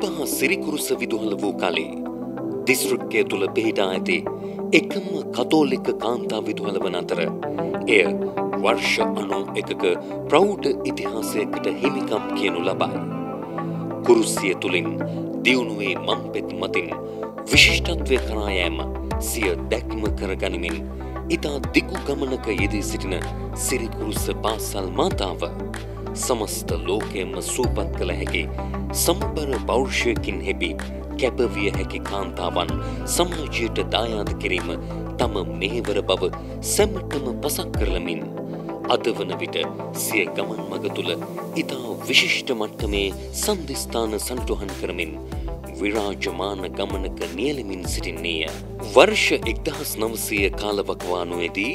ගම්පහ සිරිකුරුස විදුහල වූ කලේ දිස්ත්‍රික්කය තුළ පිහිටා ඇති එකම කතෝලික කාන්තා විදුහල වන අතර එය වර්ෂ 91ක ප්‍රෞಢ ඉතිහාසයකට හිමිකම් කියනු ලබයි. කුරුසිය තුළින් දියුණුවේ මම්පෙත් මතින් විශිෂ්ටත්වය කරා යෑම සිය දැක්ම කරගනිමින් ඉතා දිගු ගමනක යෙදී සිටින සිරිකුරුස පාසල් මාතාව සමස්ත ලෝකයම සූපත් කළ හැකි සම්බර පෞරුෂයකින් හෙබි කැපවිය හැකි කාන්තාවන් සමාජයට දායාද කිරීම තම මෙහෙවර බව සැමටම පසක් කරලමින් අද වන විට සිය ගමන් මඟ තුළ ඉතා විශිෂ්ට මට්ටමේ සන්ධිස්ථාන සනිටුහන් කරමින් විරාජමාන ගමනක නියැලෙමින් සිටින්නේය. වර්ෂ 1900 කාලවකවානුවේදී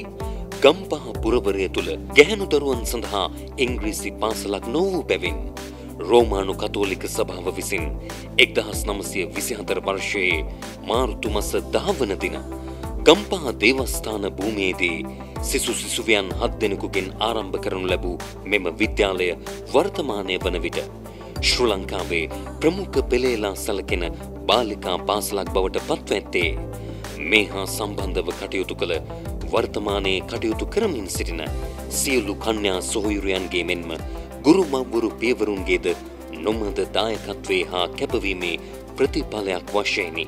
ගම්පහ පුරවරය තුළ ගැහැණු දරුවන් සඳහා ඉංග්‍රීසි පාසලක් නොවූ බැවින් රෝමානු කතෝලික සභාව විසින් 1924 වර්ෂයේ මාර්තු මස 10 වන දින ගම්පහ දේවස්ථාන භූමියේදී සිසු සිසුවියන් 7 දෙනෙකුගෙන් ආරම්භ කරනු ලැබූ මෙම විද්‍යාලය වර්තමානය වන විට ශ්‍රී ලංකාවේ ප්‍රමුඛ පෙළේලා සැලකෙන බාලිකා පාසලක් බවට පත්ව ඇත්තේ මේ හා සම්බන්ධව කටයුතු කළ වර්තමානයේ කටයුතු කරමින් සිටින සියලු කන්‍යා සොහොයුරියන්ගේ මෙන්ම ගුරු මව්වරු පියවරුන්ගේද නොමද දායකත්වයේ හා කැපවීමේ ප්‍රතිඵලයක් වශයෙනි.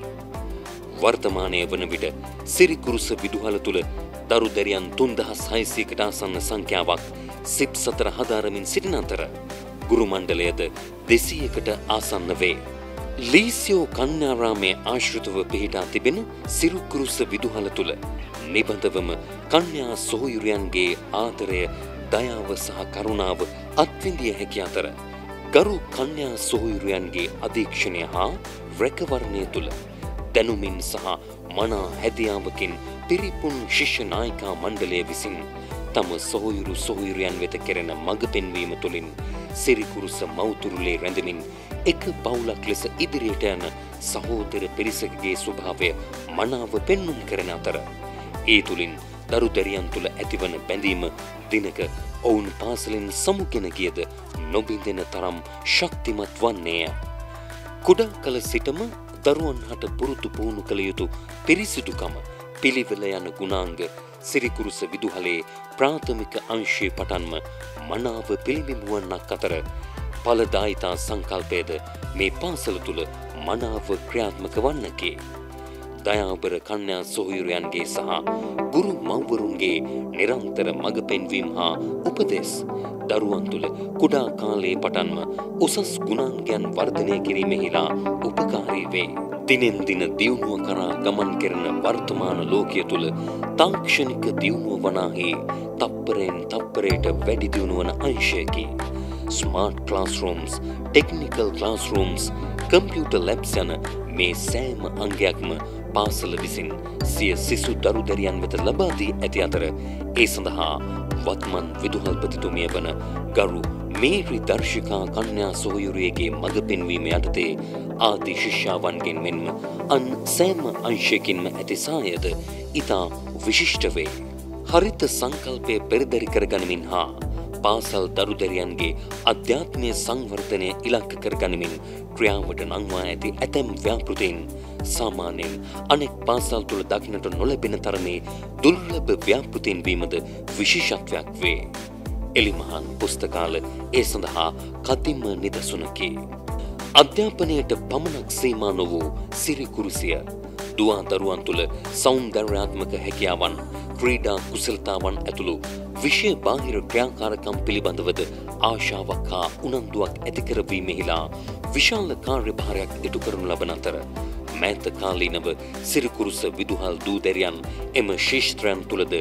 වර්තමානයේ වන විට සිරිකුරුස විදුහල තුළ දරු දැරියන් 3600කට ආසන්න සංඛ්‍යාවක් සිප් සතර හදාරමින් සිටින අතර ගුරු මණ්ඩලයද 200කට ආසන්න වේ. ලීසියෝ කන්‍යාරාමයේ ආශ්‍රිතව පිහිටා තිබෙන සිරිකුරුස විදුහල තුළ නිබඳවම කන්‍යා සොහොයුරියන්ගේ ආදරය දයාව සහ කරුණාව අත්විඳිය හැකි අතර ගරු කන්‍යා සොහොයුරියන්ගේ අධීක්ෂණය හා රැකවරණය තුළ දැනුමින් සහ මනා හැදියාවකින් පිරිපුන් ශිෂ්‍ය නායිකා මණ්ඩලය විසින් තම සොහොයුරු සොහොයුරියන් වෙත කෙරෙන මඟ පෙන්වීම තුළින් සිරිකුරුස මව්තුරුලේ රැඳෙමින් එක පවුලක් ලෙස ඉදිරියට යන සහෝදර පිරිසකගේ ස්වභාවය මනාව පෙන්눔 කරන අතර ඒ තුළින් දරු දැරියන් තුළ ඇතිවන බැඳීම දිනක ඔවුන් පාසලෙන් සමුගෙන ගියද නොබිඳෙන තරම් ශක්තිමත් වන්නේය. කුඩා කල සිටම දරුවන් හට පුරුදු පුහුණු කළ යුතු පිරිසිදුකම පිළිවෙල යන ගුණාංග සිරිකුරුස විදුහලේ ප්‍රාථමික අංශයේ පටන්ම මනාව පිළිබිඹු වන්නක් අතර ඵලදායිතා සංකල්පයද මේ පාසල තුළ මනාව ක්‍රියාත්මක වන්නකි. දයාබර කන්‍යා සොහොයුරියන්ගේ සහ ගුරු මව්වරුන්ගේ නිරන්තර මඟ පෙන්වීම හා උපදෙස් දරුවන් තුළ කුඩා කාලයේ පටන්ම උසස් ගුණාංගයන් වර්ධනය කිරීමෙහිලා උපකාරී වේ. දිනෙන් දින දියුණුව කරා ගමන් කරන වර්තමාන ලෝකය තුළ තාක්ෂණික දියුණුව වනාහි තප්පරෙන් තප්පරයට වැඩි දියුණු වන අංශයකි. ස්මාර්ට් ක්ලාස්රූම්ස්, ටෙක්නිකල් ක්ලාස්රූම්ස්, කම්පියුටර් ලැබ්ස් යන මේ සෑම අංගයක්ම පාසල විසින් සිය සිසු දරු දැරියන් වෙත ලබා දී ඇති අතර ඒ සඳහා වත්මන් විදුහල්පතිතුමිය වන ගරු මේරි දර්ශිකා කන්‍යා සොහොයුරියගේ මඟ පෙන්වීම යටතේ ආදී ශිෂ්‍යාවන්ගෙන් මෙන්ම අන් සෑම අංශයකින්ම ඇති සායද ඉතා විශිෂ්ට වේ. හරිත සංකල්පය පෙරදරි කරගනිමින් හා පාසල් දරු දැරියන්ගේ අධ්‍යාත්මය සංවර්ධනය ඉලක්ක කරගනිමින් ක්‍රියාවට නංවා ඇති ඇතැම් ව්‍යාපෘතීන් සාමාන්‍යයෙන් අනෙක් පාසල් තුළ දකින්නට නොලැබෙන තරමේ දුර්ලභ ව්‍යාපෘතීන් වීමද විශේෂත්වයක් වේ. එලිමහන් පුස්තකාල ඒ සඳහා කදිම නිදසුනකි. අධ්‍යාපනයට පමණක් සීමා නොවූ සිරිකුරුසිය දුවා දරුවන් තුළ සෞන්දර්යාත්මක හැකියාවන්, ක්‍රීඩා කුසලතාවන් ඇතුළු විෂය බාහිර ක්‍රියාකාරකම් පිළිබඳවද ආශාවක් හා උනන්දුවක් ඇති කරවීමෙහිලා විශාල කාර්යභාරයක් ඉටු කරනු ලබන අතර මෑත කාලීනව සිරිකුරුස විදුහල් දූදැරියන් එම ශිෂ්ත්‍රයන් තුළද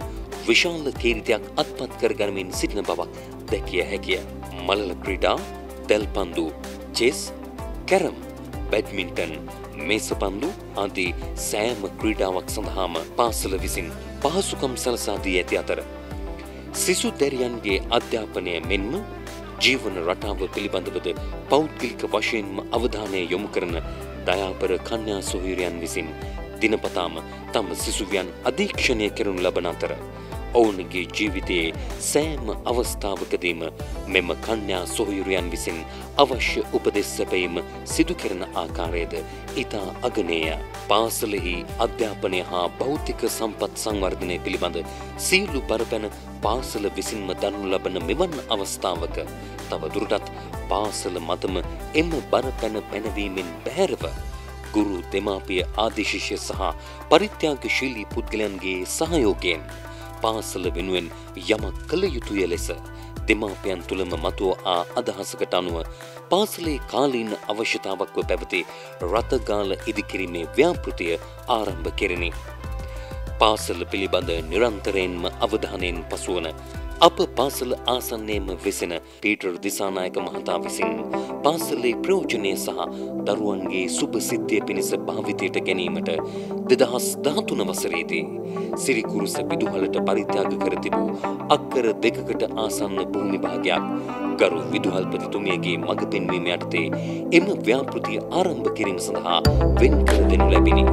විශාල කීර්තියක් අත්පත් කරගනිමින් සිටින බවක් දැකිය හැකිය. මලල ක්‍රීඩා, දැල්පන්දු, චෙස්, කැරම්, බැඩ්මින්ටන්, මේසපන්දු ආදී සෑම ක්‍රීඩාවක් සඳහාම පාසල විසින් පහසුකම් සලසා දී ඇති අතර සිසු දැරියන්ගේ අධ්‍යාපනය මෙන්ම ජීවන රටාව පිළිබඳවද පෞද්ගලික වශයෙන්ම අවධානය යොමු කරන දයාබර කන්‍යා සොහොයුරියන් විසින් දිනපතාම තම සිසුවියන් අධීක්ෂණය කරනු ලබන අතර ඔවුන්ගේ ජීවිතයේ සෑම අවස්ථාවකදීම මෙම කන්‍යා සොහොයුරියන් විසින් අවශ්‍ය උපදෙස් සැපයීම සිදු කරන ආකාරයද ඉතා අගනේය. පාසලෙහි අධ්‍යාපනය හා භෞතික සම්පත් සංවර්ධනය පිළිබඳ සියලු බරපැන පාසල විසින්ම දරනු ලබන මෙවන් අවස්ථාවක තවදුරටත් පාසල මතම එම බරපැන පැනවීමෙන් බැහැරව ගුරු දෙමාපිය ආදී ශිෂ්‍ය සහ පරිත්‍යාගශීලී පුද්ගලයන්ගේ සහයෝගයෙන් පාසල වෙනුවෙන් යමක් කළ යුතුය ලෙස දෙමාපියන් තුළම මතුව අදහසකට අනුව පාසලේ කාලීන අවශ්‍යතාවක්ව පැවති රථගාල ඉදිකිරීමේ ව්‍යාපෘතිය ආරම්භ කෙරිණි. පාසල පිළිබඳ නිරන්තරයෙන්ම අවධානයෙන් පසුවන අප පාසල ආසන්නයේම වෙසෙන පීටර් දිසානායක මහතා විසින් පාසලේ ප්‍රයෝජනය සහ දරුවන්ගේ සුබ සිද්ධිය පිණිස භාවිතයට ගැනීමට 2013 වසරේදී සිරිකුරුස විදුහලට පරිත්‍යාග කර තිබූ අක්කර 2කට ආසන්න භූමි භාගයක් ගරු විදුහල්පතිතුමියගේ මඟ පෙන්වීම යටතේ එම ව්‍යාපෘතිය ආරම්භ කිරීම සඳහා වෙන් කර දෙනු ලැබිණි.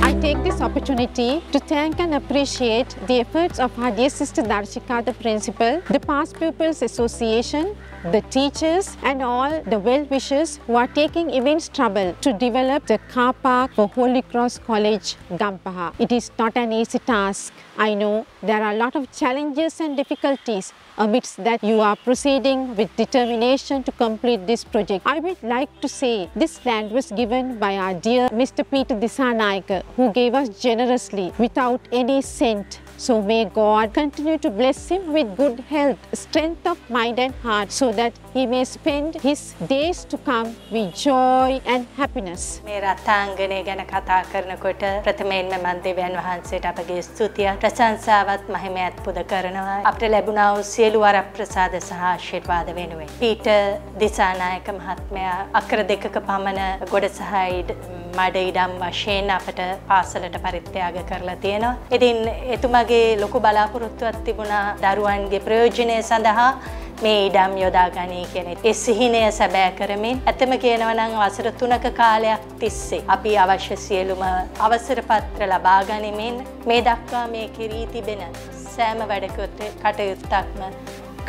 I take this opportunity to thank and appreciate the efforts of our dear sister Darshika, the principal, the Past Pupils Association, the teachers and all the well-wishers who are taking immense trouble to develop the car park for Holy Cross College, Gampaha. It is not an easy task. I know there are a lot of challenges and difficulties. Amidst that, you are proceeding with determination to complete this project. I would like to say this land was given by our dear Mr. Peter Disanayake, who gave us generously without any cent. So may God continue to bless him with good health, strength of mind and heart, so that he may spend his days to come with joy and happiness. මේ රත්ාංගනය ගැන කතා කරනකොට ප්‍රථමයෙන්ම මම දෙවියන් වහන්සේට අපගේ ස්තුතිය ප්‍රශංසාවත් මහිමයත් පුද කරනවා. අපට ලැබුණා වූ සියලු වරප්‍රසාද සහ ආශිර්වාද වෙනුවෙන්. පීටර් දිසානායක මහත්මයා අක්කර 2ක පමණ ගොඩ සහ මඩ ඉඩම් වශයෙන් අපට පාසලට පරිත්‍යාග කරලා තියෙනවා. ඉතින් එතුමාගේ ලොකු බලාපොරොත්තුවක් තිබුණා දරුවන්ගේ ප්‍රයෝජනය සඳහා මේ ඉඩම් යොදා ගනී කියන ඒ සිහිනය සැබෑ කරමින් ඇත්තම කියනවා නම් වසර 3ක කාලයක් තිස්සේ අපි අවශ්‍ය සියලුම අවසර පත්‍ර ලබා ගනිමින් මේ දක්වා මේ කිරී තිබෙන සෑම වැඩ කටයුත්තක්ම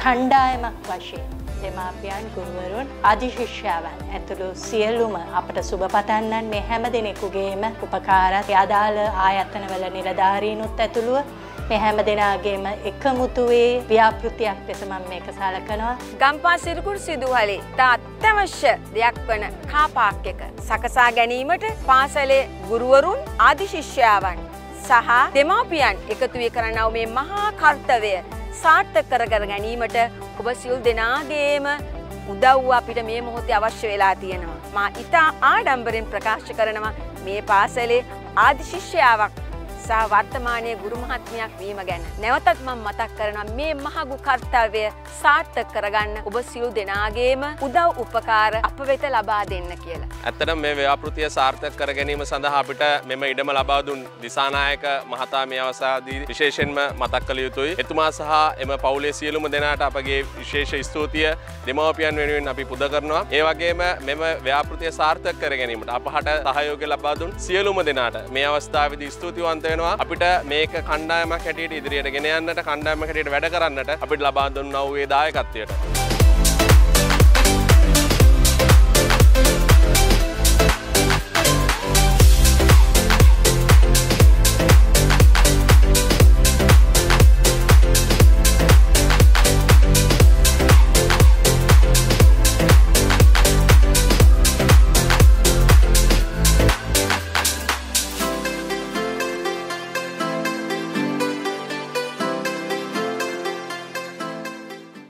කණ්ඩායමක් වශයෙන් දෙමාපියන් ගුරුවරුන් ආදි ශිෂ්‍යයන් ඇතුළු සියලුම අපට සුබ පතන්නන් මේ හැම දිනෙකගේම උපකාරات අදාළ ආයතනවල නිලධාරීනුත් ඇතුළුව මේ හැම දෙනාගේම එකමුතුවේ ව්‍යාපෘතියක් ලෙස මම මේක සලකනවා. ගම්පහ සිරිකුරු සිදුහලේ අත්‍යවශ්‍ය දෙයක් වන කා පාක් එක සකසා ගැනීමට පාසලේ ගුරුවරුන් ආදි ශිෂ්‍යයන් සහ දෙමාපියන් එකතු වී කරනව මේ මහා කර්තව්‍ය සාර්ථක කර ගැනීමට ඔබ සියලු දෙනාගේම උදව්ව අපිට මේ මොහොතේ අවශ්‍ය වෙලා තියෙනවා. මා ඉතා ආඩම්බරෙන් ප්‍රකාශ කරනවා මේ පාසලේ ආදි ශිෂ්‍යාවක් සහ වර්තමානයේ ගුරු මහත්මියක් වීම ගැන. නැවතත් මම මතක් කරනවා මේ මහඟු කාර්යය සාර්ථක කරගන්න ඔබ සියලු දෙනාගේම උදව් උපකාර අප වෙත ලබා දෙන්න කියලා. ඇත්තටම මේ ව්‍යාපෘතිය සාර්ථක කර ගැනීම සඳහා අපිට මෙම ඉඩම ලබා දුන් දිසානායක මහතා මේ අවස්ථාවේදී විශේෂයෙන්ම මතක් කළ යුතුයි. එතුමා සහ එම පවුලේ සියලුම දෙනාට අපගේ විශේෂ ස්තුතිය දෙමව්පියන් වෙනුවෙන් අපි පුද කරනවා. ඒ වගේම මෙම ව්‍යාපෘතිය සාර්ථක කර ගැනීමට අපහට සහයෝගය ලබා දුන් සියලුම දෙනාට මේ අවස්ථාවේදී ස්තුතිවන්ත අපිට මේක කණ්ඩායමක් හැටියට ඉදිරියට ගෙන යන්නට කණ්ඩායමක් හැටියට වැඩ කරන්නට අපිට ලබා දුන්නා වූ ඒ දායකත්වයට